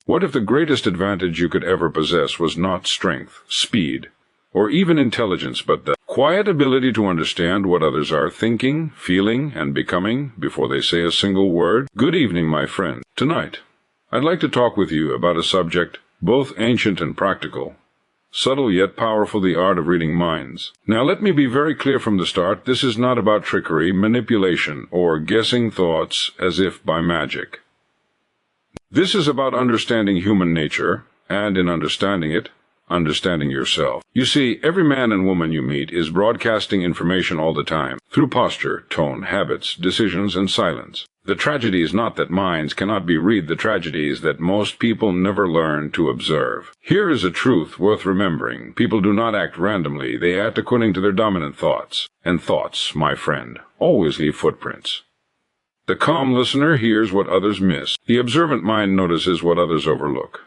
What if the greatest advantage you could ever possess was not strength, speed, or even intelligence, but the quiet ability to understand what others are thinking, feeling, and becoming before they say a single word? Good evening, my friend. Tonight, I'd like to talk with you about a subject both ancient and practical, subtle yet powerful, the art of reading minds. Now let me be very clear from the start, this is not about trickery, manipulation, or guessing thoughts as if by magic. This is about understanding human nature, and in understanding it, understanding yourself. You see, every man and woman you meet is broadcasting information all the time, through posture, tone, habits, decisions, and silence. The tragedy is not that minds cannot be read, the tragedy is that most people never learn to observe. Here is a truth worth remembering. People do not act randomly, they act according to their dominant thoughts. And thoughts, my friend, always leave footprints. The calm listener hears what others miss. The observant mind notices what others overlook.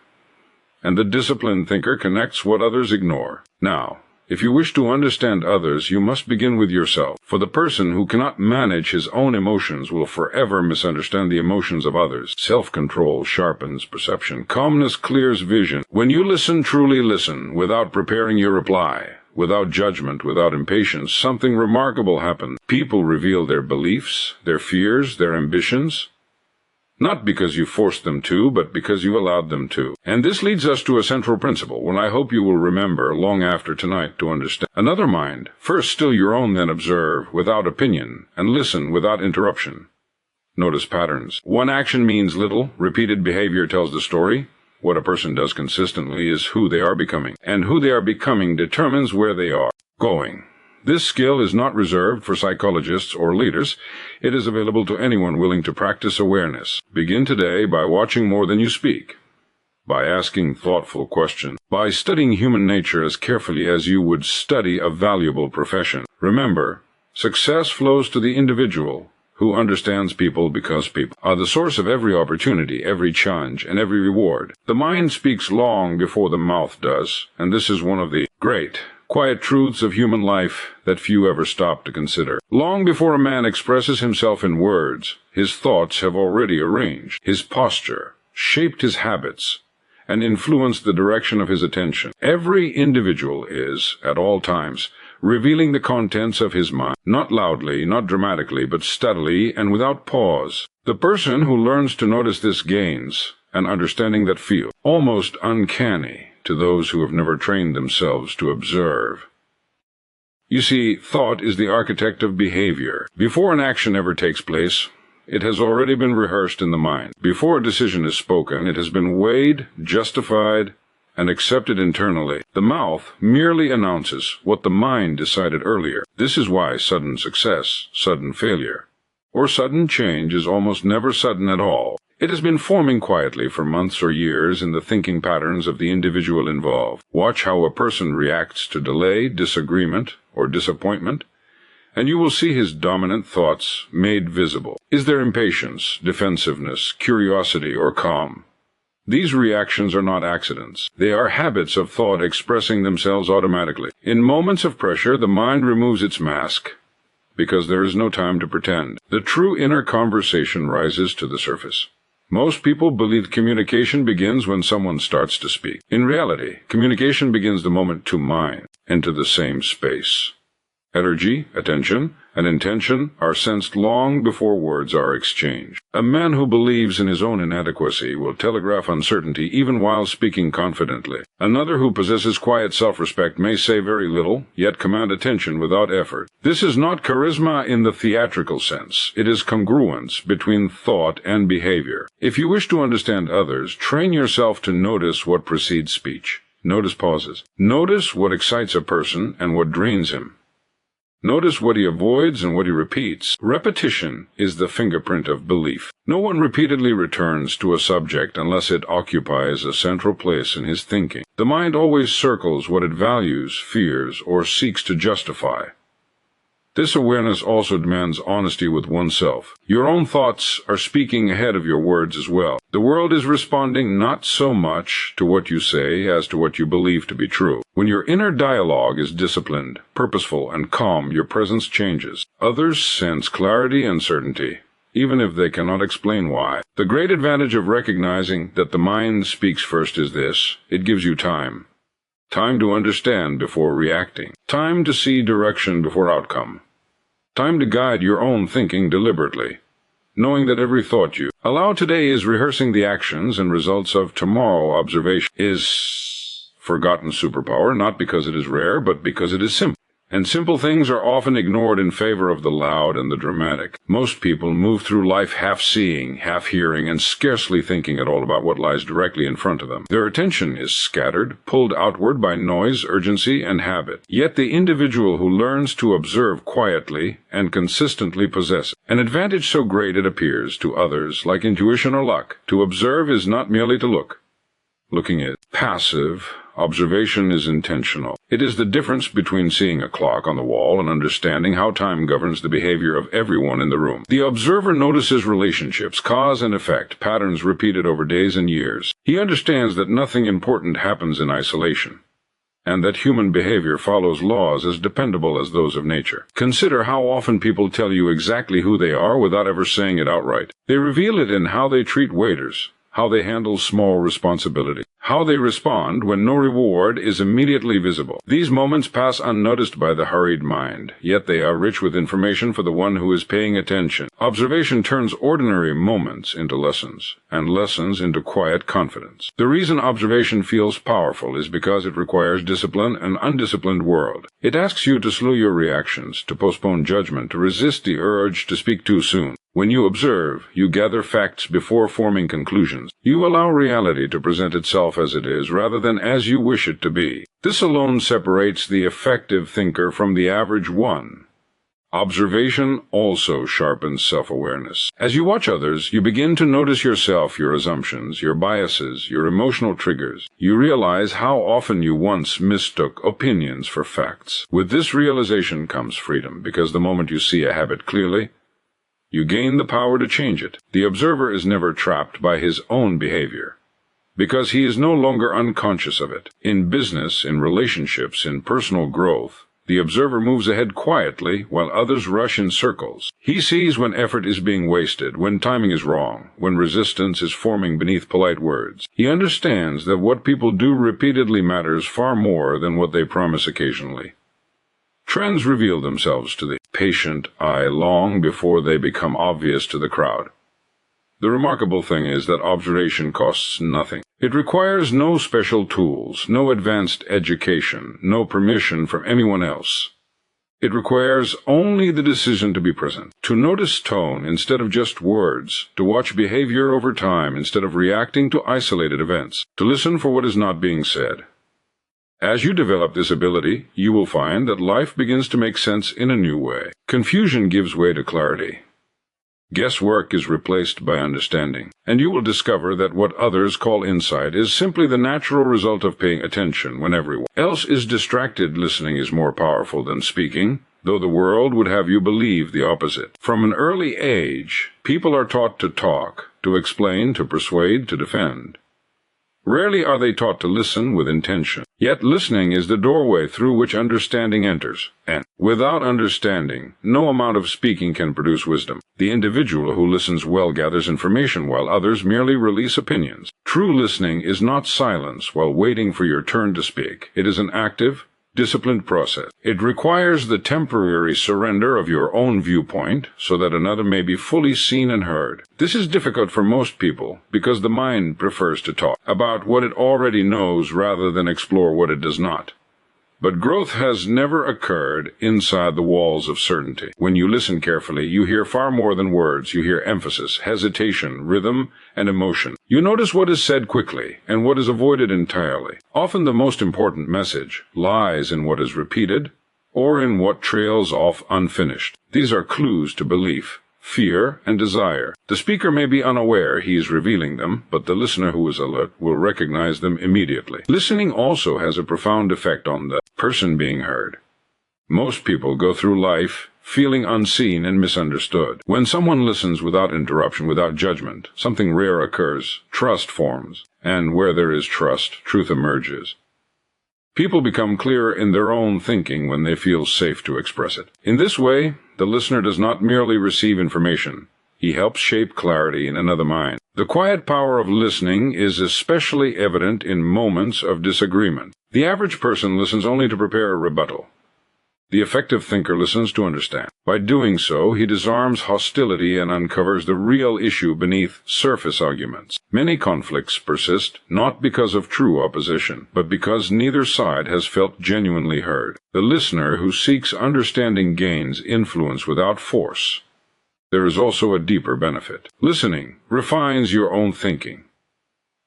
And the disciplined thinker connects what others ignore. Now, if you wish to understand others, you must begin with yourself. For the person who cannot manage his own emotions will forever misunderstand the emotions of others. Self-control sharpens perception. Calmness clears vision. When you listen, truly listen, without preparing your reply, without judgment, without impatience, something remarkable happens. People reveal their beliefs, their fears, their ambitions, not because you forced them to, but because you allowed them to. And this leads us to a central principle, one I hope you will remember long after tonight to understand. Another mind, first still your own, then observe, without opinion, and listen without interruption. Notice patterns. One action means little, repeated behavior tells the story. What a person does consistently is who they are becoming, and who they are becoming determines where they are going. This skill is not reserved for psychologists or leaders. It is available to anyone willing to practice awareness. Begin today by watching more than you speak, by asking thoughtful questions, by studying human nature as carefully as you would study a valuable profession. Remember, success flows to the individual who understands people, because people are the source of every opportunity, every challenge, and every reward. The mind speaks long before the mouth does, and this is one of the great quiet truths of human life that few ever stop to consider. Long before a man expresses himself in words, his thoughts have already arranged his posture, shaped his habits, and influenced the direction of his attention. Every individual is, at all times, revealing the contents of his mind, not loudly, not dramatically, but steadily and without pause. The person who learns to notice this gains an understanding that feels almost uncanny to those who have never trained themselves to observe. You see, thought is the architect of behavior. Before an action ever takes place, it has already been rehearsed in the mind. Before a decision is spoken, it has been weighed, justified, and accepted internally. The mouth merely announces what the mind decided earlier. This is why sudden success, sudden failure, or sudden change is almost never sudden at all. It has been forming quietly for months or years in the thinking patterns of the individual involved. Watch how a person reacts to delay, disagreement, or disappointment, and you will see his dominant thoughts made visible. Is there impatience, defensiveness, curiosity, or calm? These reactions are not accidents. They are habits of thought expressing themselves automatically. In moments of pressure, the mind removes its mask, because there is no time to pretend. The true inner conversation rises to the surface. Most people believe communication begins when someone starts to speak. In reality, communication begins the moment two minds enter the same space. Energy, attention, and intention are sensed long before words are exchanged. A man who believes in his own inadequacy will telegraph uncertainty even while speaking confidently. Another who possesses quiet self-respect may say very little, yet command attention without effort. This is not charisma in the theatrical sense. It is congruence between thought and behavior. If you wish to understand others, train yourself to notice what precedes speech. Notice pauses. Notice what excites a person and what drains him. Notice what he avoids and what he repeats. Repetition is the fingerprint of belief. No one repeatedly returns to a subject unless it occupies a central place in his thinking. The mind always circles what it values, fears, or seeks to justify. This awareness also demands honesty with oneself. Your own thoughts are speaking ahead of your words as well. The world is responding not so much to what you say as to what you believe to be true. When your inner dialogue is disciplined, purposeful, and calm, your presence changes. Others sense clarity and certainty, even if they cannot explain why. The great advantage of recognizing that the mind speaks first is this: it gives you time. Time to understand before reacting. Time to see direction before outcome. Time to guide your own thinking deliberately, knowing that every thought you allow today is rehearsing the actions and results of tomorrow. Observation is forgotten superpower, not because it is rare, but because it is simple. And simple things are often ignored in favor of the loud and the dramatic. Most people move through life half-seeing, half-hearing, and scarcely thinking at all about what lies directly in front of them. Their attention is scattered, pulled outward by noise, urgency, and habit. Yet the individual who learns to observe quietly and consistently possesses an advantage so great it appears to others like intuition or luck. To observe is not merely to look. Looking is passive. Observation is intentional. It is the difference between seeing a clock on the wall and understanding how time governs the behavior of everyone in the room. The observer notices relationships, cause and effect, patterns repeated over days and years. He understands that nothing important happens in isolation, and that human behavior follows laws as dependable as those of nature. Consider how often people tell you exactly who they are without ever saying it outright. They reveal it in how they treat waiters, how they handle small responsibility, how they respond when no reward is immediately visible. These moments pass unnoticed by the hurried mind, yet they are rich with information for the one who is paying attention. Observation turns ordinary moments into lessons, and lessons into quiet confidence. The reason observation feels powerful is because it requires discipline in an undisciplined world. It asks you to slow your reactions, to postpone judgment, to resist the urge to speak too soon. When you observe, you gather facts before forming conclusions. You allow reality to present itself as it is, rather than as you wish it to be. This alone separates the effective thinker from the average one. Observation also sharpens self-awareness. As you watch others, you begin to notice yourself, your assumptions, your biases, your emotional triggers. You realize how often you once mistook opinions for facts. With this realization comes freedom, because the moment you see a habit clearly, you gain the power to change it. The observer is never trapped by his own behavior, because he is no longer unconscious of it. In business, in relationships, in personal growth, the observer moves ahead quietly while others rush in circles. He sees when effort is being wasted, when timing is wrong, when resistance is forming beneath polite words. He understands that what people do repeatedly matters far more than what they promise occasionally. Trends reveal themselves to the patient eye long before they become obvious to the crowd. The remarkable thing is that observation costs nothing. It requires no special tools, no advanced education, no permission from anyone else. It requires only the decision to be present, to notice tone instead of just words, to watch behavior over time instead of reacting to isolated events, to listen for what is not being said. As you develop this ability, you will find that life begins to make sense in a new way. Confusion gives way to clarity. Guesswork is replaced by understanding, and you will discover that what others call insight is simply the natural result of paying attention when everyone else is distracted. Listening is more powerful than speaking, though the world would have you believe the opposite. From an early age, people are taught to talk, to explain, to persuade, to defend. Rarely are they taught to listen with intention. Yet listening is the doorway through which understanding enters. And without understanding, no amount of speaking can produce wisdom. The individual who listens well gathers information, while others merely release opinions. True listening is not silence while waiting for your turn to speak. It is an active, disciplined process. It requires the temporary surrender of your own viewpoint so that another may be fully seen and heard. This is difficult for most people because the mind prefers to talk about what it already knows rather than explore what it does not. But growth has never occurred inside the walls of certainty. When you listen carefully, you hear far more than words. You hear emphasis, hesitation, rhythm, and emotion. You notice what is said quickly and what is avoided entirely. Often the most important message lies in what is repeated or in what trails off unfinished. These are clues to belief, fear, and desire. The speaker may be unaware he is revealing them, but the listener who is alert will recognize them immediately. Listening also has a profound effect on the person being heard. Most people go through life feeling unseen and misunderstood. When someone listens without interruption, without judgment, something rare occurs. Trust forms, and where there is trust, truth emerges. People become clearer in their own thinking when they feel safe to express it. In this way, the listener does not merely receive information. He helps shape clarity in another mind. The quiet power of listening is especially evident in moments of disagreement. The average person listens only to prepare a rebuttal. The effective thinker listens to understand. By doing so, he disarms hostility and uncovers the real issue beneath surface arguments. Many conflicts persist not because of true opposition, but because neither side has felt genuinely heard. The listener who seeks understanding gains influence without force. There is also a deeper benefit. Listening refines your own thinking.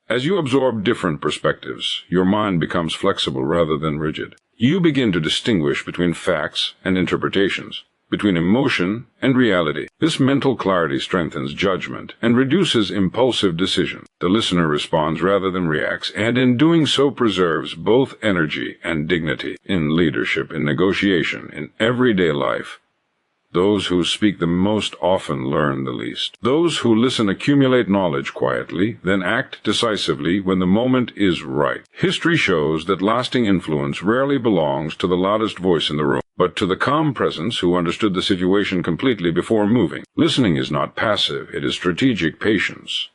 As you absorb different perspectives, your mind becomes flexible rather than rigid. You begin to distinguish between facts and interpretations, between emotion and reality. This mental clarity strengthens judgment and reduces impulsive decisions. The listener responds rather than reacts, and in doing so preserves both energy and dignity. In leadership, in negotiation, in everyday life, those who speak the most often learn the least. Those who listen accumulate knowledge quietly, then act decisively when the moment is right. History shows that lasting influence rarely belongs to the loudest voice in the room, but to the calm presence who understood the situation completely before moving. Listening is not passive, it is strategic patience.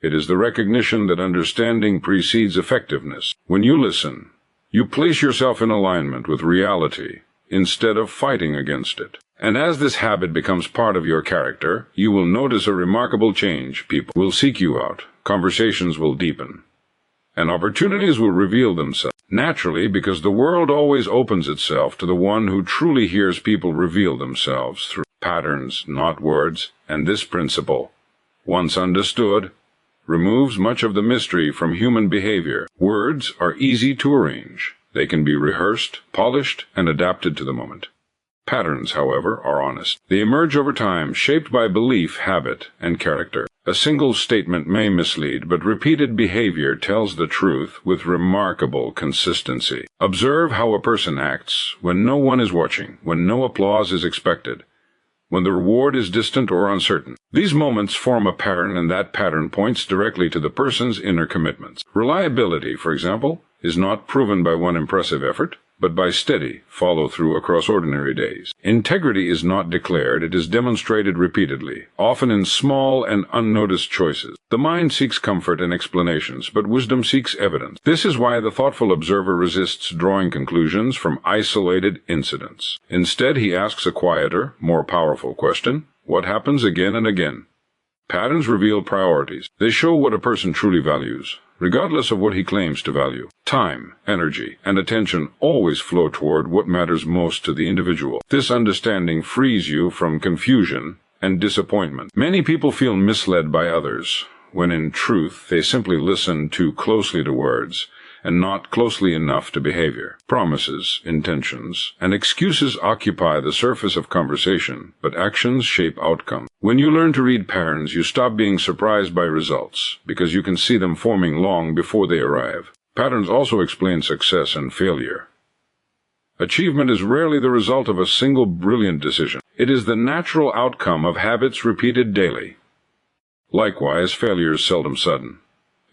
It is the recognition that understanding precedes effectiveness. When you listen, you place yourself in alignment with reality instead of fighting against it. And as this habit becomes part of your character, you will notice a remarkable change. People will seek you out, conversations will deepen, and opportunities will reveal themselves naturally, because the world always opens itself to the one who truly hears people reveal themselves through patterns, not words. And this principle, once understood, removes much of the mystery from human behavior. Words are easy to arrange. They can be rehearsed, polished, and adapted to the moment. Patterns, however, are honest. They emerge over time, shaped by belief, habit, and character. A single statement may mislead, but repeated behavior tells the truth with remarkable consistency. Observe how a person acts when no one is watching, when no applause is expected, when the reward is distant or uncertain. These moments form a pattern, and that pattern points directly to the person's inner commitments. Reliability, for example, is not proven by one impressive effort, but by steady follow-through across ordinary days. Integrity is not declared, it is demonstrated repeatedly, often in small and unnoticed choices. The mind seeks comfort and explanations, but wisdom seeks evidence. This is why the thoughtful observer resists drawing conclusions from isolated incidents. Instead, he asks a quieter, more powerful question: what happens again and again? Patterns reveal priorities. They show what a person truly values, regardless of what he claims to value. Time, energy, and attention always flow toward what matters most to the individual. This understanding frees you from confusion and disappointment. Many people feel misled by others, when in truth they simply listen too closely to words and not closely enough to behavior. Promises, intentions, and excuses occupy the surface of conversation, but actions shape outcomes. When you learn to read patterns, you stop being surprised by results, because you can see them forming long before they arrive. Patterns also explain success and failure. Achievement is rarely the result of a single brilliant decision. It is the natural outcome of habits repeated daily. Likewise, failure is seldom sudden.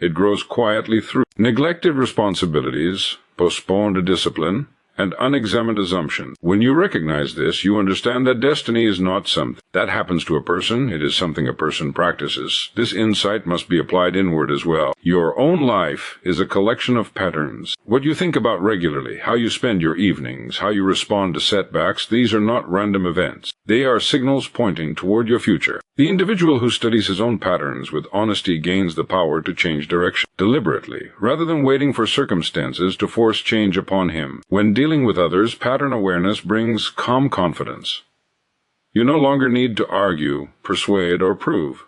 It grows quietly through neglected responsibilities, postponed discipline, and unexamined assumptions. When you recognize this, you understand that destiny is not something that happens to a person, it is something a person practices. This insight must be applied inward as well. Your own life is a collection of patterns. What you think about regularly, how you spend your evenings, how you respond to setbacks, these are not random events. They are signals pointing toward your future. The individual who studies his own patterns with honesty gains the power to change direction deliberately, rather than waiting for circumstances to force change upon him. When dealing with others, pattern awareness brings calm confidence. You no longer need to argue, persuade, or prove.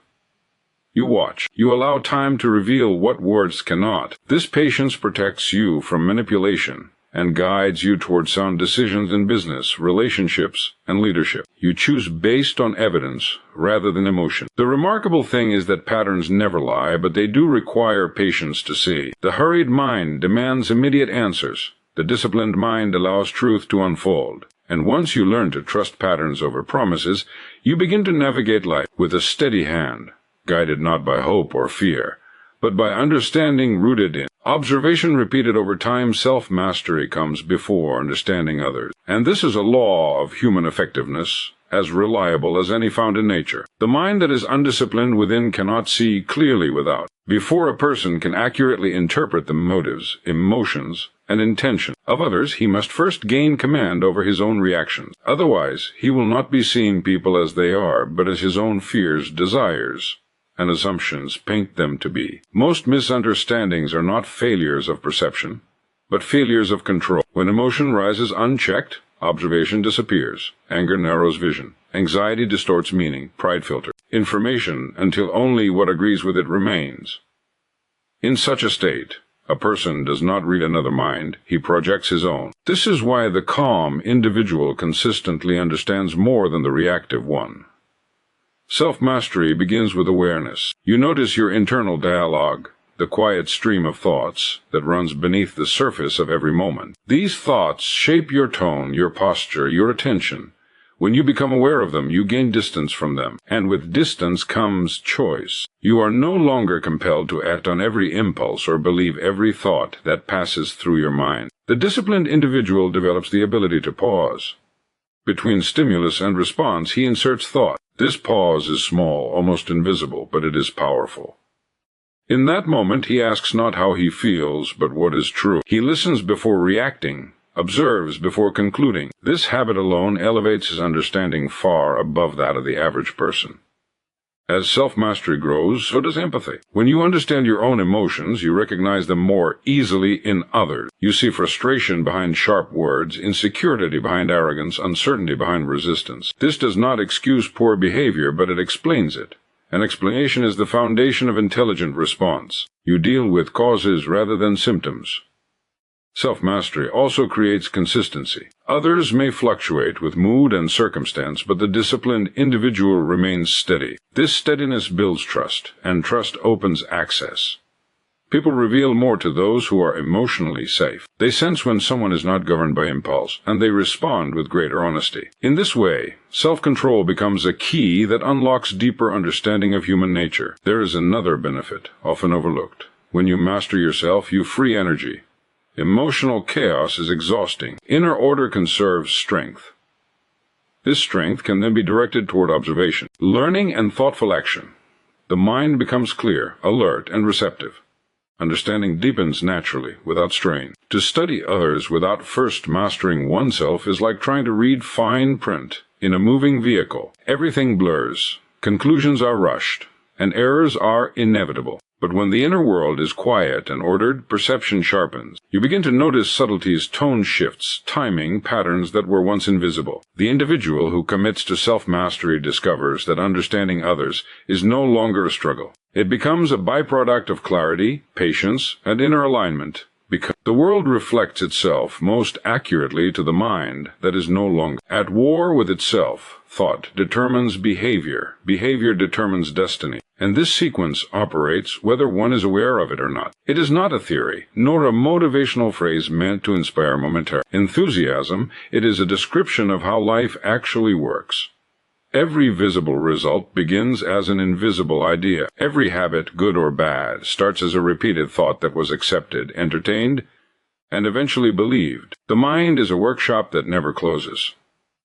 You watch. You allow time to reveal what words cannot. This patience protects you from manipulation and guides you toward sound decisions in business, relationships, and leadership. You choose based on evidence rather than emotion. The remarkable thing is that patterns never lie, but they do require patience to see. The hurried mind demands immediate answers. The disciplined mind allows truth to unfold. And once you learn to trust patterns over promises, you begin to navigate life with a steady hand, guided not by hope or fear, but by understanding rooted in observation repeated over time. Self-mastery comes before understanding others. And this is a law of human effectiveness. as reliable as any found in nature. The mind that is undisciplined within cannot see clearly without. Before a person can accurately interpret the motives, emotions, and intention of others, he must first gain command over his own reactions. Otherwise, he will not be seeing people as they are, but as his own fears, desires, and assumptions paint them to be. Most misunderstandings are not failures of perception, but failures of control. When emotion rises unchecked, observation disappears. Anger narrows vision. Anxiety distorts meaning. Pride filters information until only what agrees with it remains. In such a state, a person does not read another mind, he projects his own. This is why the calm individual consistently understands more than the reactive one. Self-mastery begins with awareness. You notice your internal dialogue, the quiet stream of thoughts that runs beneath the surface of every moment. These thoughts shape your tone, your posture, your attention. When you become aware of them, you gain distance from them, and with distance comes choice. You are no longer compelled to act on every impulse or believe every thought that passes through your mind. The disciplined individual develops the ability to pause. Between stimulus and response, he inserts thought. This pause is small, almost invisible, but it is powerful. In that moment, he asks not how he feels, but what is true. He listens before reacting, observes before concluding. This habit alone elevates his understanding far above that of the average person. As self-mastery grows, so does empathy. When you understand your own emotions, you recognize them more easily in others. You see frustration behind sharp words, insecurity behind arrogance, uncertainty behind resistance. This does not excuse poor behavior, but it explains it. An explanation is the foundation of intelligent response. You deal with causes rather than symptoms. Self-mastery also creates consistency. Others may fluctuate with mood and circumstance, but the disciplined individual remains steady. This steadiness builds trust, and trust opens access. People reveal more to those who are emotionally safe. They sense when someone is not governed by impulse, and they respond with greater honesty. In this way, self-control becomes a key that unlocks deeper understanding of human nature. There is another benefit, often overlooked. When you master yourself, you free energy. Emotional chaos is exhausting. Inner order conserves strength. This strength can then be directed toward observation, learning, and thoughtful action. The mind becomes clear, alert, and receptive. Understanding deepens naturally, without strain. To study others without first mastering oneself is like trying to read fine print in a moving vehicle. Everything blurs, conclusions are rushed, and errors are inevitable. But when the inner world is quiet and ordered, perception sharpens. You begin to notice subtleties, tone shifts, timing, patterns that were once invisible. The individual who commits to self-mastery discovers that understanding others is no longer a struggle. It becomes a byproduct of clarity, patience, and inner alignment. Because the world reflects itself most accurately to the mind that is no longer at war with itself. Thought determines behavior. Behavior determines destiny. And this sequence operates whether one is aware of it or not. It is not a theory, nor a motivational phrase meant to inspire momentary enthusiasm. It is a description of how life actually works. Every visible result begins as an invisible idea. Every habit, good or bad, starts as a repeated thought that was accepted, entertained, and eventually believed. The mind is a workshop that never closes.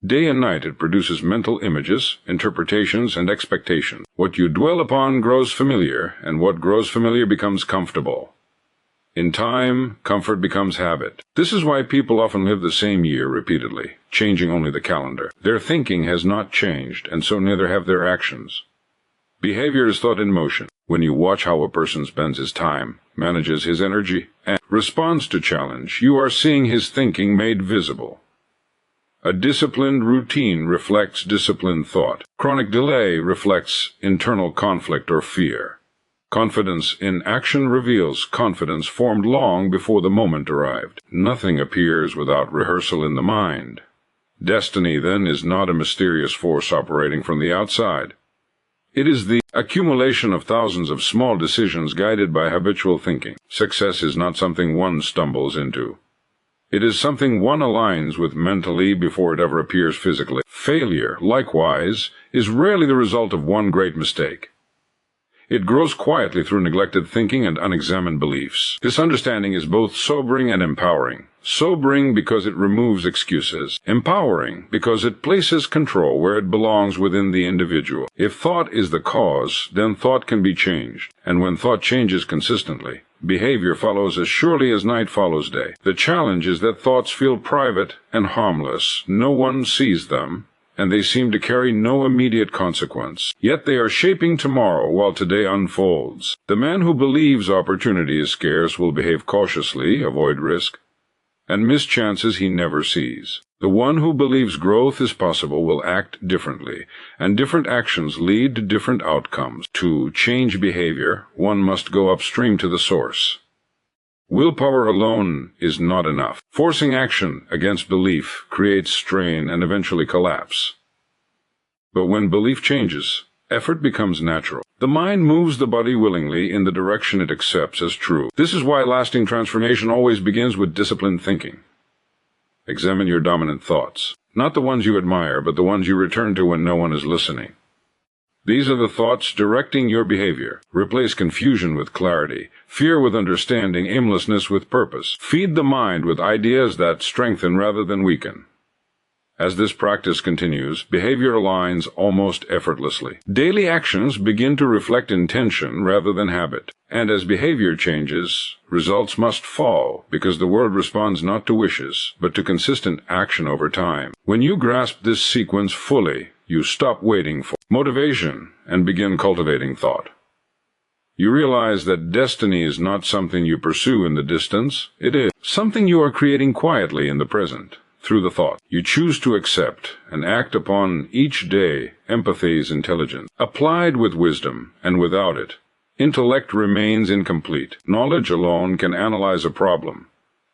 Day and night it produces mental images, interpretations, and expectations. What you dwell upon grows familiar, and what grows familiar becomes comfortable. In time, comfort becomes habit. This is why people often live the same year repeatedly, changing only the calendar. Their thinking has not changed, and so neither have their actions. Behavior is thought in motion. When you watch how a person spends his time, manages his energy, and responds to challenge, you are seeing his thinking made visible. A disciplined routine reflects disciplined thought. Chronic delay reflects internal conflict or fear. Confidence in action reveals confidence formed long before the moment arrived. Nothing appears without rehearsal in the mind. Destiny, then, is not a mysterious force operating from the outside. It is the accumulation of thousands of small decisions guided by habitual thinking. Success is not something one stumbles into. It is something one aligns with mentally before it ever appears physically. Failure, likewise, is rarely the result of one great mistake. It grows quietly through neglected thinking and unexamined beliefs. This understanding is both sobering and empowering. Sobering because it removes excuses. Empowering because it places control where it belongs within the individual. If thought is the cause, then thought can be changed. And when thought changes consistently, behavior follows as surely as night follows day. The challenge is that thoughts feel private and harmless. No one sees them, and they seem to carry no immediate consequence. Yet they are shaping tomorrow while today unfolds. The man who believes opportunity is scarce will behave cautiously, avoid risk, and miss chances he never sees. The one who believes growth is possible will act differently, and different actions lead to different outcomes. To change behavior, one must go upstream to the source. Willpower alone is not enough. Forcing action against belief creates strain and eventually collapse. But when belief changes, effort becomes natural. The mind moves the body willingly in the direction it accepts as true. This is why lasting transformation always begins with disciplined thinking. Examine your dominant thoughts. Not the ones you admire, but the ones you return to when no one is listening. These are the thoughts directing your behavior. Replace confusion with clarity, fear with understanding, aimlessness with purpose. Feed the mind with ideas that strengthen rather than weaken. As this practice continues, behavior aligns almost effortlessly. Daily actions begin to reflect intention rather than habit. And as behavior changes, results must fall, because the world responds not to wishes, but to consistent action over time. When you grasp this sequence fully, you stop waiting for motivation and begin cultivating thought. You realize that destiny is not something you pursue in the distance. It is something you are creating quietly in the present. Through the thought you choose to accept and act upon each day, empathy is intelligence, applied with wisdom, and without it, intellect remains incomplete. Knowledge alone can analyze a problem,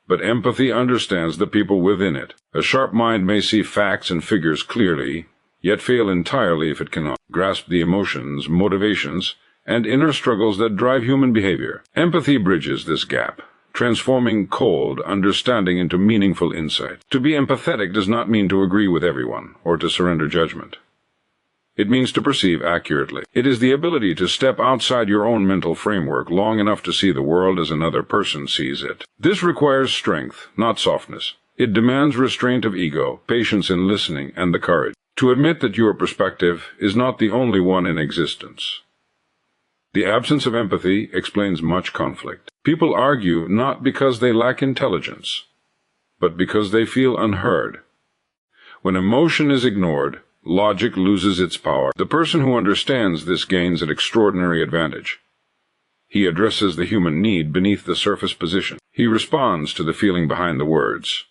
but empathy understands the people within it. A sharp mind may see facts and figures clearly, yet fail entirely if it cannot grasp the emotions, motivations, and inner struggles that drive human behavior. Empathy bridges this gap, transforming cold understanding into meaningful insight. To be empathetic does not mean to agree with everyone or to surrender judgment. It means to perceive accurately. It is the ability to step outside your own mental framework long enough to see the world as another person sees it. This requires strength, not softness. It demands restraint of ego, patience in listening, and the courage to admit that your perspective is not the only one in existence. The absence of empathy explains much conflict. People argue not because they lack intelligence, but because they feel unheard. When emotion is ignored, logic loses its power. The person who understands this gains an extraordinary advantage. He addresses the human need beneath the surface position. He responds to the feeling behind the words.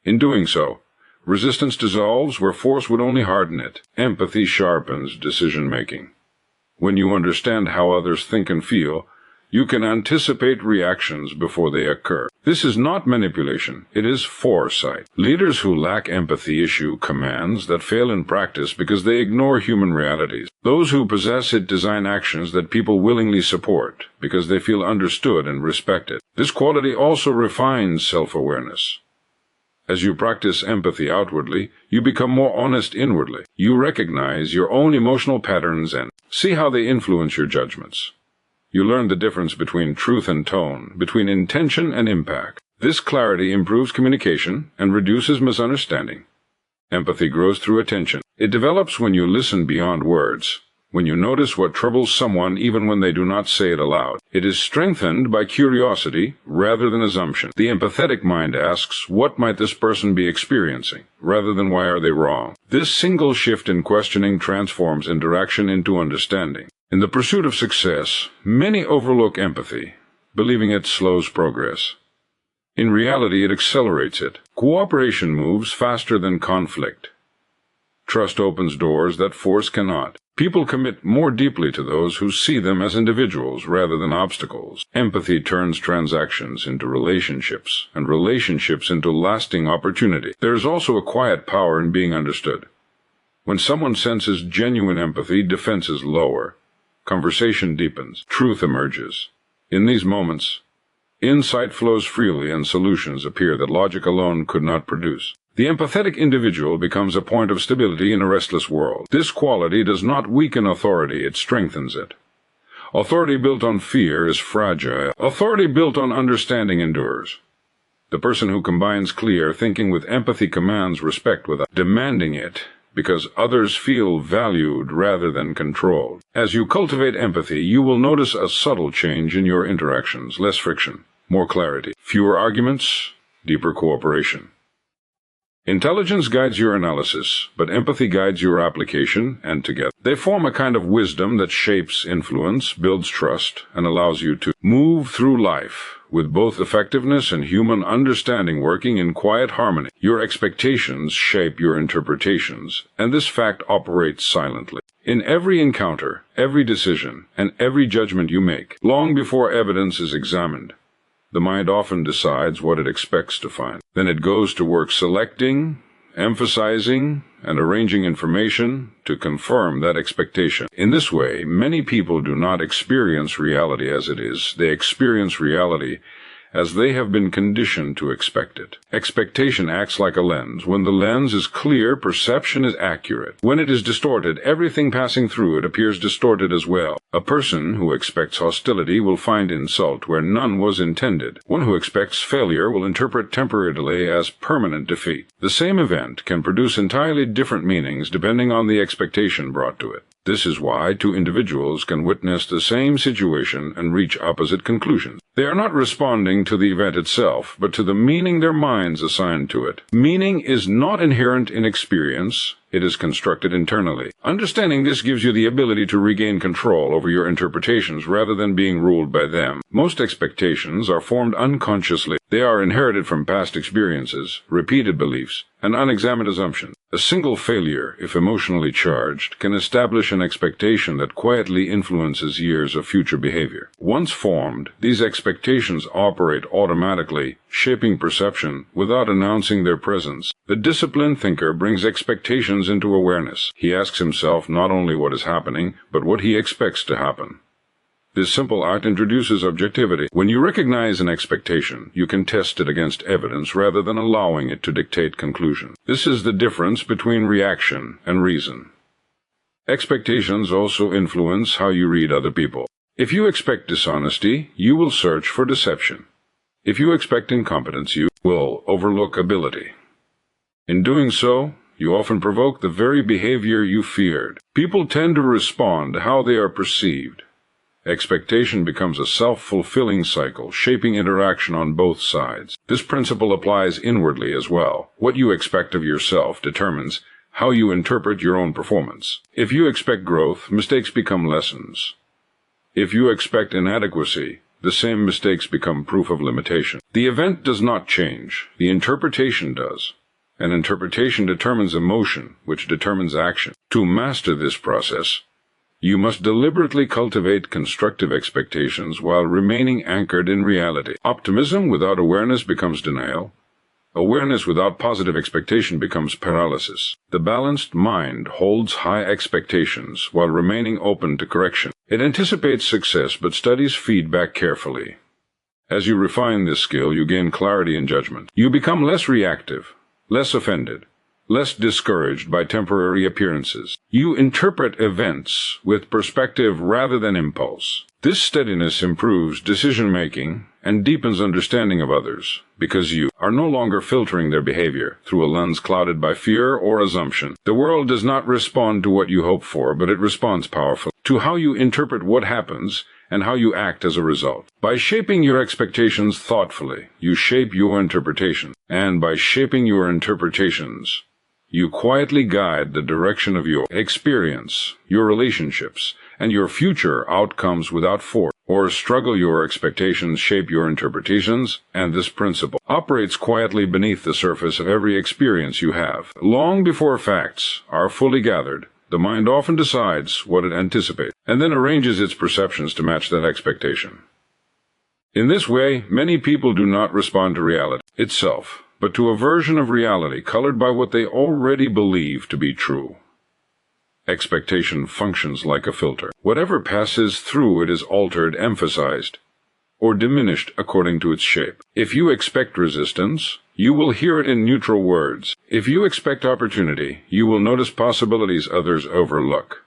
In doing so, resistance dissolves where force would only harden it. Empathy sharpens decision-making. When you understand how others think and feel, you can anticipate reactions before they occur. This is not manipulation, it is foresight. Leaders who lack empathy issue commands that fail in practice because they ignore human realities. Those who possess it design actions that people willingly support because they feel understood and respected. This quality also refines self-awareness. As you practice empathy outwardly, you become more honest inwardly. You recognize your own emotional patterns and see how they influence your judgments. You learn the difference between truth and tone, between intention and impact. This clarity improves communication and reduces misunderstanding. Empathy grows through attention. It develops when you listen beyond words, when you notice what troubles someone even when they do not say it aloud. It is strengthened by curiosity rather than assumption. The empathetic mind asks, what might this person be experiencing, rather than why are they wrong? This single shift in questioning transforms interaction into understanding. In the pursuit of success, many overlook empathy, believing it slows progress. In reality, it accelerates it. Cooperation moves faster than conflict. Trust opens doors that force cannot. People commit more deeply to those who see them as individuals rather than obstacles. Empathy turns transactions into relationships, and relationships into lasting opportunity. There is also a quiet power in being understood. When someone senses genuine empathy, defenses lower. Conversation deepens. Truth emerges. In these moments, insight flows freely and solutions appear that logic alone could not produce. The empathetic individual becomes a point of stability in a restless world. This quality does not weaken authority, it strengthens it. Authority built on fear is fragile. Authority built on understanding endures. The person who combines clear thinking with empathy commands respect without demanding it, because others feel valued rather than controlled. As you cultivate empathy, you will notice a subtle change in your interactions: less friction, more clarity, fewer arguments, deeper cooperation. Intelligence guides your analysis, but empathy guides your application, and together they form a kind of wisdom that shapes influence, builds trust, and allows you to move through life with both effectiveness and human understanding working in quiet harmony. Your expectations shape your interpretations, and this fact operates silently. In every encounter, every decision, and every judgment you make, long before evidence is examined, the mind often decides what it expects to find. Then it goes to work selecting, emphasizing, and arranging information to confirm that expectation. In this way, many people do not experience reality as it is. They experience reality as they have been conditioned to expect it. Expectation acts like a lens. When the lens is clear, perception is accurate. When it is distorted, everything passing through it appears distorted as well. A person who expects hostility will find insult where none was intended. One who expects failure will interpret temporary delay as permanent defeat. The same event can produce entirely different meanings depending on the expectation brought to it. This is why two individuals can witness the same situation and reach opposite conclusions. They are not responding to the event itself, but to the meaning their minds assign to it. Meaning is not inherent in experience. It is constructed internally. Understanding this gives you the ability to regain control over your interpretations rather than being ruled by them. Most expectations are formed unconsciously. They are inherited from past experiences, repeated beliefs, and unexamined assumptions. A single failure, if emotionally charged, can establish an expectation that quietly influences years of future behavior. Once formed, these expectations operate automatically, shaping perception without announcing their presence. The disciplined thinker brings expectations into awareness. He asks himself not only what is happening, but what he expects to happen. This simple act introduces objectivity. When you recognize an expectation, you can test it against evidence rather than allowing it to dictate conclusions. This is the difference between reaction and reason. Expectations also influence how you read other people. If you expect dishonesty, you will search for deception. If you expect incompetence, you will overlook ability. In doing so, you often provoke the very behavior you feared. People tend to respond to how they are perceived. Expectation becomes a self-fulfilling cycle, shaping interaction on both sides. This principle applies inwardly as well. What you expect of yourself determines how you interpret your own performance. If you expect growth, mistakes become lessons. If you expect inadequacy, the same mistakes become proof of limitation. The event does not change. The interpretation does. An interpretation determines emotion, which determines action. To master this process, you must deliberately cultivate constructive expectations while remaining anchored in reality. Optimism without awareness becomes denial. Awareness without positive expectation becomes paralysis. The balanced mind holds high expectations while remaining open to correction. It anticipates success but studies feedback carefully. As you refine this skill, you gain clarity in judgment. You become less reactive, less offended, less discouraged by temporary appearances. You interpret events with perspective rather than impulse. This steadiness improves decision-making and deepens understanding of others, because you are no longer filtering their behavior through a lens clouded by fear or assumption. The world does not respond to what you hope for, but it responds powerfully to how you interpret what happens and how you act as a result. By shaping your expectations thoughtfully, you shape your interpretation, and by shaping your interpretations, you quietly guide the direction of your experience, your relationships, and your future outcomes without force or struggle. Your expectations shape your interpretations, and this principle operates quietly beneath the surface of every experience you have. Long before facts are fully gathered, the mind often decides what it anticipates, and then arranges its perceptions to match that expectation. In this way, many people do not respond to reality itself, but to a version of reality colored by what they already believe to be true. Expectation functions like a filter. Whatever passes through it is altered, emphasized, or diminished according to its shape. If you expect resistance, you will hear it in neutral words. If you expect opportunity, you will notice possibilities others overlook.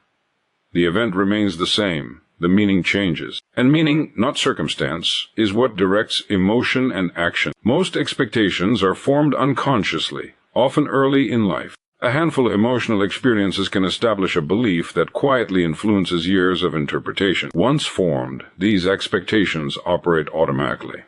The event remains the same. the meaning changes. And meaning, not circumstance, is what directs emotion and action. Most expectations are formed unconsciously, often early in life. A handful of emotional experiences can establish a belief that quietly influences years of interpretation. Once formed, these expectations operate automatically.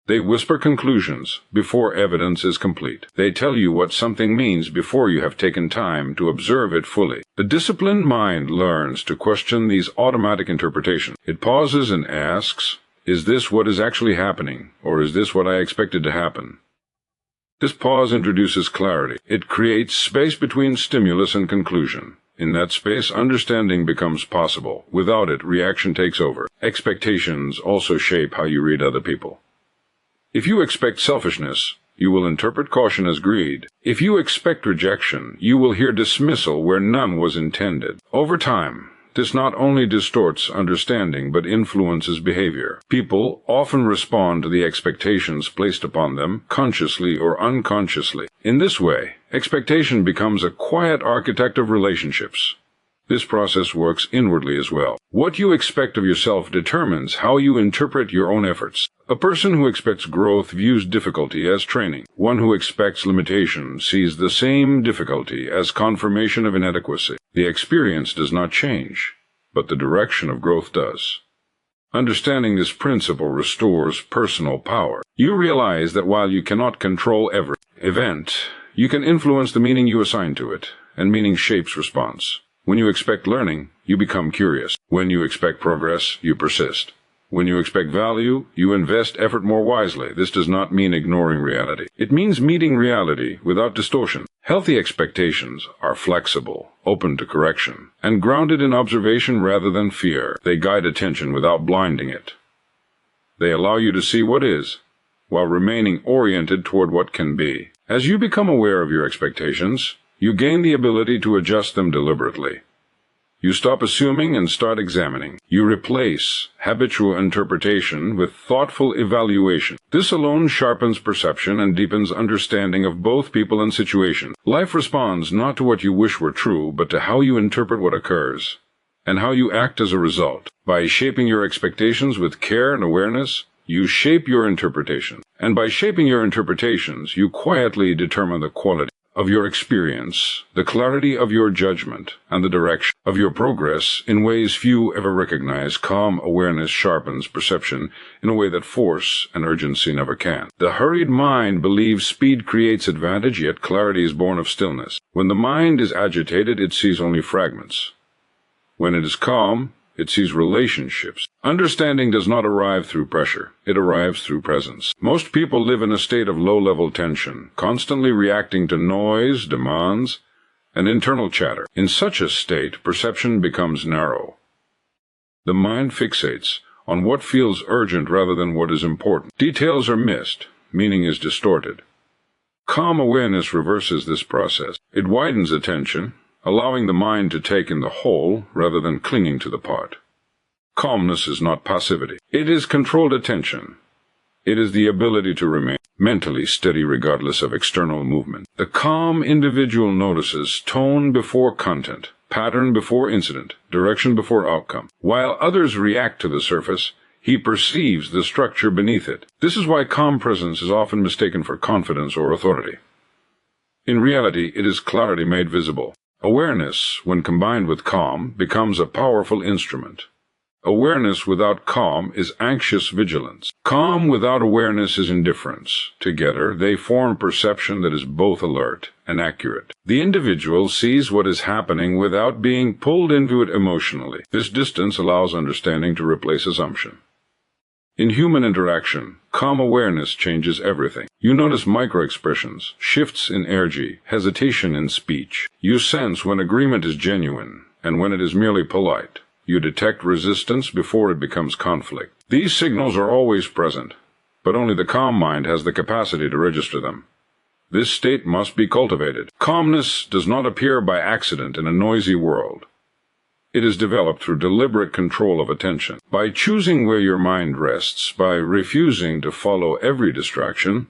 They whisper conclusions before evidence is complete. They tell you what something means before you have taken time to observe it fully. The disciplined mind learns to question these automatic interpretations. It pauses and asks, is this what is actually happening, or is this what I expected to happen? This pause introduces clarity. It creates space between stimulus and conclusion. In that space, understanding becomes possible. Without it, reaction takes over. Expectations also shape how you read other people. If you expect selfishness, you will interpret caution as greed. If you expect rejection, you will hear dismissal where none was intended. Over time, this not only distorts understanding but influences behavior. People often respond to the expectations placed upon them, consciously or unconsciously. In this way, expectation becomes a quiet architect of relationships. This process works inwardly as well. What you expect of yourself determines how you interpret your own efforts. A person who expects growth views difficulty as training. One who expects limitation sees the same difficulty as confirmation of inadequacy. The experience does not change, but the direction of growth does. Understanding this principle restores personal power. You realize that while you cannot control every event, you can influence the meaning you assign to it, and meaning shapes response. When you expect learning, you become curious. When you expect progress, you persist. When you expect value, you invest effort more wisely. This does not mean ignoring reality. It means meeting reality without distortion. Healthy expectations are flexible, open to correction, and grounded in observation rather than fear. They guide attention without blinding it. They allow you to see what is, while remaining oriented toward what can be. As you become aware of your expectations, you gain the ability to adjust them deliberately. You stop assuming and start examining. You replace habitual interpretation with thoughtful evaluation. This alone sharpens perception and deepens understanding of both people and situations. Life responds not to what you wish were true, but to how you interpret what occurs, and how you act as a result. By shaping your expectations with care and awareness, you shape your interpretation. And by shaping your interpretations, you quietly determine the quality of your experience, the clarity of your judgment, and the direction of your progress in ways few ever recognize. Calm awareness sharpens perception in a way that force and urgency never can. The hurried mind believes speed creates advantage, yet clarity is born of stillness. When the mind is agitated, it sees only fragments. When it is calm, it sees relationships. Understanding does not arrive through pressure. It arrives through presence. Most people live in a state of low-level tension, constantly reacting to noise, demands, and internal chatter. In such a state, perception becomes narrow. The mind fixates on what feels urgent rather than what is important. Details are missed. Meaning is distorted. Calm awareness reverses this process. It widens attention, allowing the mind to take in the whole rather than clinging to the part. Calmness is not passivity. It is controlled attention. It is the ability to remain mentally steady regardless of external movement. The calm individual notices tone before content, pattern before incident, direction before outcome. While others react to the surface, he perceives the structure beneath it. This is why calm presence is often mistaken for confidence or authority. In reality, it is clarity made visible. Awareness, when combined with calm, becomes a powerful instrument. Awareness without calm is anxious vigilance. Calm without awareness is indifference. Together, they form perception that is both alert and accurate. The individual sees what is happening without being pulled into it emotionally. This distance allows understanding to replace assumption. In human interaction, calm awareness changes everything. You notice micro-expressions, shifts in energy, hesitation in speech. You sense when agreement is genuine and when it is merely polite. You detect resistance before it becomes conflict. These signals are always present, but only the calm mind has the capacity to register them. This state must be cultivated. Calmness does not appear by accident in a noisy world. It is developed through deliberate control of attention. By choosing where your mind rests, by refusing to follow every distraction,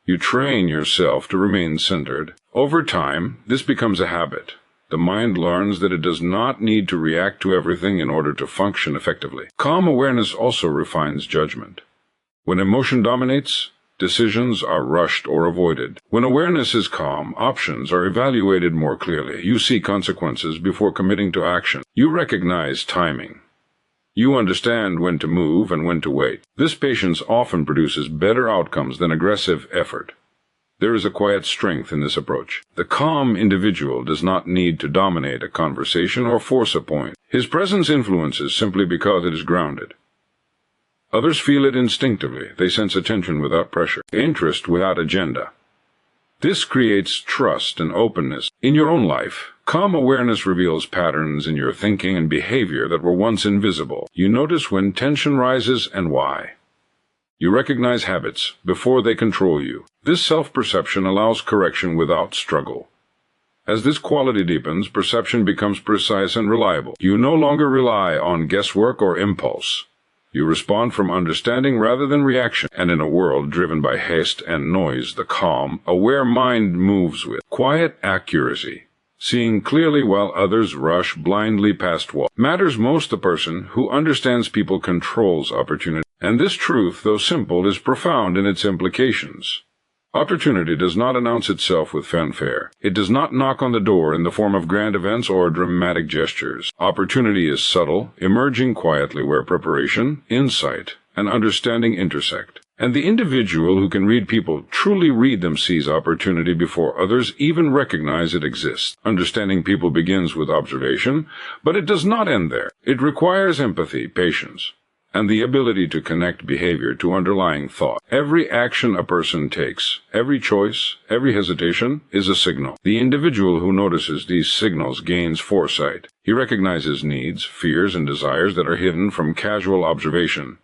you train yourself to remain centered. Over time, this becomes a habit. The mind learns that it does not need to react to everything in order to function effectively. Calm awareness also refines judgment. When emotion dominates, decisions are rushed or avoided. When awareness is calm, options are evaluated more clearly. You see consequences before committing to action. You recognize timing. You understand when to move and when to wait. This patience often produces better outcomes than aggressive effort. There is a quiet strength in this approach. The calm individual does not need to dominate a conversation or force a point. His presence influences simply because it is grounded. Others feel it instinctively. They sense attention without pressure, interest without agenda. This creates trust and openness. In your own life, calm awareness reveals patterns in your thinking and behavior that were once invisible. You notice when tension rises and why. You recognize habits before they control you. This self-perception allows correction without struggle. As this quality deepens, perception becomes precise and reliable. You no longer rely on guesswork or impulse. You respond from understanding rather than reaction. And in a world driven by haste and noise, the calm, aware mind moves with quiet accuracy, seeing clearly while others rush blindly past what matters most. The person who understands people controls opportunity. And this truth, though simple, is profound in its implications. Opportunity does not announce itself with fanfare. It does not knock on the door in the form of grand events or dramatic gestures. Opportunity is subtle, emerging quietly where preparation, insight, and understanding intersect. And the individual who can read people, truly read them, sees opportunity before others even recognize it exists. Understanding people begins with observation, but it does not end there. It requires empathy, patience, and the ability to connect behavior to underlying thought. Every action a person takes, every choice, every hesitation, is a signal. The individual who notices these signals gains foresight. He recognizes needs, fears, and desires that are hidden from casual observation.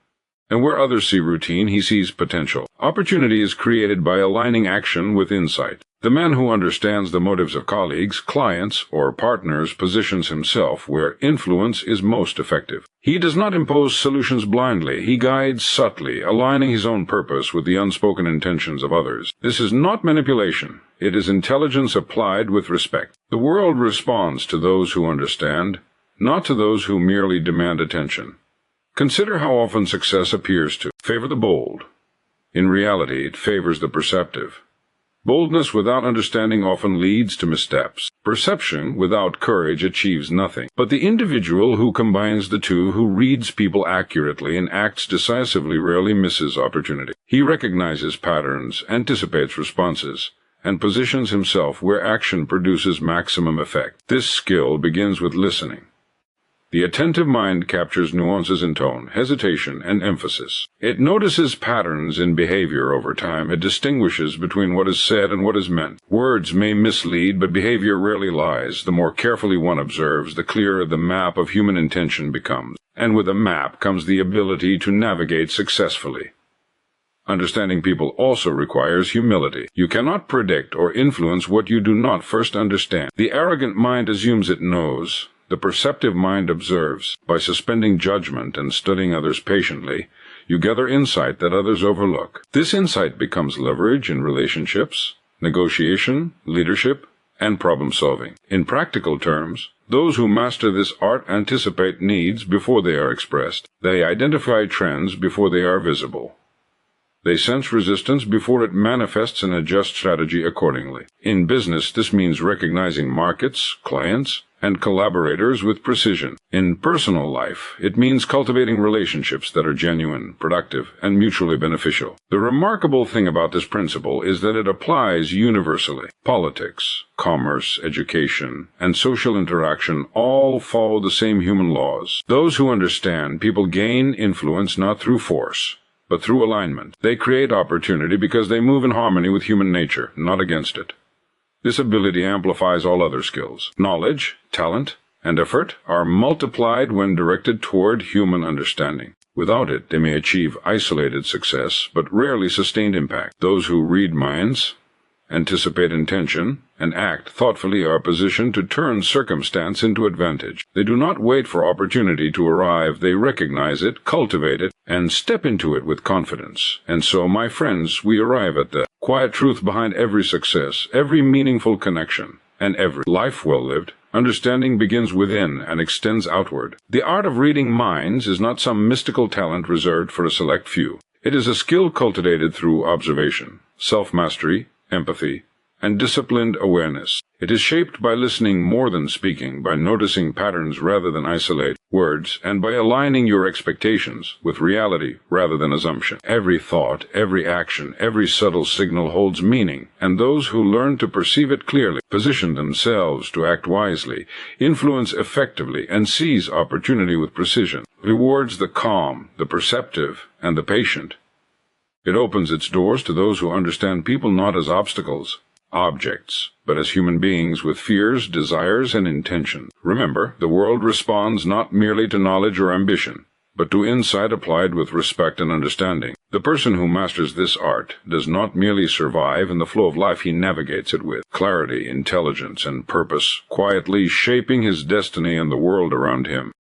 And where others see routine, he sees potential. Opportunity is created by aligning action with insight. The man who understands the motives of colleagues, clients, or partners positions himself where influence is most effective. He does not impose solutions blindly. He guides subtly, aligning his own purpose with the unspoken intentions of others. This is not manipulation. It is intelligence applied with respect. The world responds to those who understand, not to those who merely demand attention. Consider how often success appears to favor the bold. In reality, it favors the perceptive. Boldness without understanding often leads to missteps. Perception without courage achieves nothing. But the individual who combines the two, who reads people accurately and acts decisively, rarely misses opportunity. He recognizes patterns, anticipates responses, and positions himself where action produces maximum effect. This skill begins with listening. The attentive mind captures nuances in tone, hesitation, and emphasis. It notices patterns in behavior over time. It distinguishes between what is said and what is meant. Words may mislead, but behavior rarely lies. The more carefully one observes, the clearer the map of human intention becomes. And with a map comes the ability to navigate successfully. Understanding people also requires humility. You cannot predict or influence what you do not first understand. The arrogant mind assumes it knows. The perceptive mind observes. By suspending judgment and studying others patiently, you gather insight that others overlook. This insight becomes leverage in relationships, negotiation, leadership, and problem-solving. In practical terms, those who master this art anticipate needs before they are expressed. They identify trends before they are visible. They sense resistance before it manifests and adjust strategy accordingly. In business, this means recognizing markets, clients, and collaborators with precision. In personal life, it means cultivating relationships that are genuine, productive, and mutually beneficial. The remarkable thing about this principle is that it applies universally. Politics, commerce, education, and social interaction all follow the same human laws. Those who understand people gain influence not through force, but through alignment. They create opportunity because they move in harmony with human nature, not against it. This ability amplifies all other skills. Knowledge, talent, and effort are multiplied when directed toward human understanding. Without it, they may achieve isolated success, but rarely sustained impact. Those who read minds, anticipate intention, and act thoughtfully are positioned to turn circumstance into advantage. They do not wait for opportunity to arrive. They recognize it, cultivate it, and step into it with confidence. And so, my friends, we arrive at the quiet truth behind every success, every meaningful connection, and every life well lived. Understanding begins within and extends outward. The art of reading minds is not some mystical talent reserved for a select few. It is a skill cultivated through observation, self-mastery, empathy, and disciplined awareness. It is shaped by listening more than speaking, by noticing patterns rather than isolate words, and by aligning your expectations with reality rather than assumption. Every thought, every action, every subtle signal holds meaning, and those who learn to perceive it clearly, position themselves to act wisely, influence effectively, and seize opportunity with precision, rewards the calm, the perceptive, and the patient. It opens its doors to those who understand people not as obstacles, objects, but as human beings with fears, desires, and intentions. Remember, the world responds not merely to knowledge or ambition, but to insight applied with respect and understanding. The person who masters this art does not merely survive in the flow of life, he navigates it with clarity, intelligence, and purpose, quietly shaping his destiny and the world around him.